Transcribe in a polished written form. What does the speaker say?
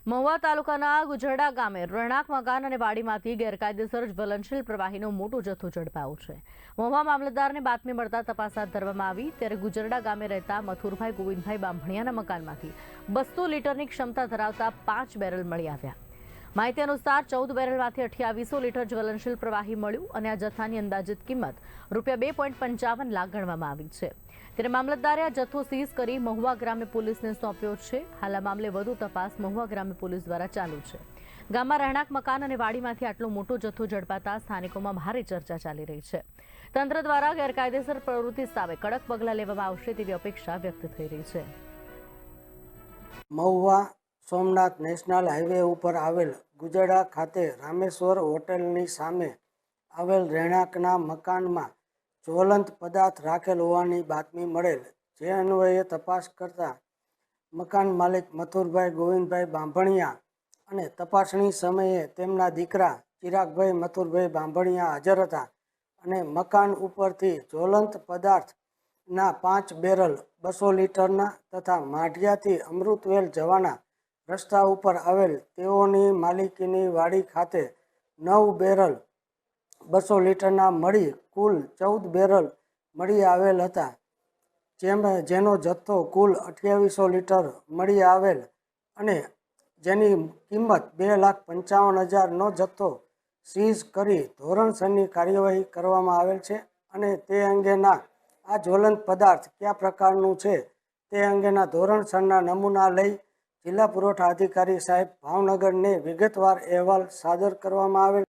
મહુવા તાલુકાના ગુજરડા ગામે રહેણાંક મકાન અને વાડીમાંથી ગેરકાયદેસર જ્વલનશીલ પ્રવાહીનો મોટો જથ્થો ઝડપાયો છે। મહુવા મામલતદારને બાતમી મળતા તપાસ હાથ ધરવામાં આવી ત્યારે ગુજરડા ગામે રહેતા મથુરભાઈ ગોવિંદભાઈ બાંભણિયાના મકાનમાંથી 200 લીટરની ક્ષમતા ધરાવતા 5 બેરલ મળી આવ્યા। માહિતી અનુસાર 14 બેરલમાંથી 2800 લીટર જ્વલનશીલ પ્રવાહી મળ્યું અને આ જથ્થાની અંદાજિત કિંમત ₹2.55 લાખ ગણવામાં આવી છે। ત્યારે મામલતદારે આ જથ્થો સીઝ કરી મહુવા ગ્રામ્ય પોલીસને સોંપ્યો છે। હાલ આ મામલે વધુ તપાસ મહુવા ગ્રામ્ય પોલીસ દ્વારા ચાલુ છે। ગામમાં રહેણાંક મકાન અને વાડીમાંથી આટલો મોટો જથ્થો ઝડપાતા સ્થાનિકોમાં ભારે ચર્ચા ચાલી રહી છે। તંત્ર દ્વારા ગેરકાયદેસર પ્રવૃત્તિ સામે કડક પગલાં લેવામાં આવશે તેવી અપેક્ષા વ્યક્ત થઈ રહી છે। મહુવા સોમનાથ નેશનલ હાઈવે ઉપર આવેલ ગુજરડા ખાતે રામેશ્વર હોટલની સામે આવેલ રહેણાંકના મકાનમાં જ્વલંત પદાર્થ રાખેલ હોવાની બાતમી મળેલ, જે અન્વયે તપાસ કરતા મકાન માલિક મથુરભાઈ ગોવિંદભાઈ બાંભણિયા અને તપાસણી સમયે તેમના દીકરા ચિરાગભાઈ મથુરભાઈ બાંભણિયા હાજર હતા અને મકાન ઉપરથી જ્વલંત પદાર્થના 5 બેરલ 200 લીટરના તથા માઢિયાથી અમૃતવેલ જવાના રસ્તા ઉપર આવેલ તેઓની માલિકીની વાડી ખાતે 9 બેરલ 200 લીટરના મળી કુલ 14 બેરલ મળી આવેલ હતા, જેનો જથ્થો કુલ 2800 લીટર મળી આવેલ અને જેની કિંમત 2,55,000નો જથ્થો સીઝ કરી ધોરણસરની કાર્યવાહી કરવામાં આવેલ છે અને તે અંગેના આ જ્વલંત પદાર્થ કયા પ્રકારનું છે તે અંગેના ધોરણસરના નમૂના લઈ જિલ્લા પુરવઠા અધિકારી સાહેબ ભાવનગરને વિગતવાર અહેવાલ સાદર કરવામાં આવેલ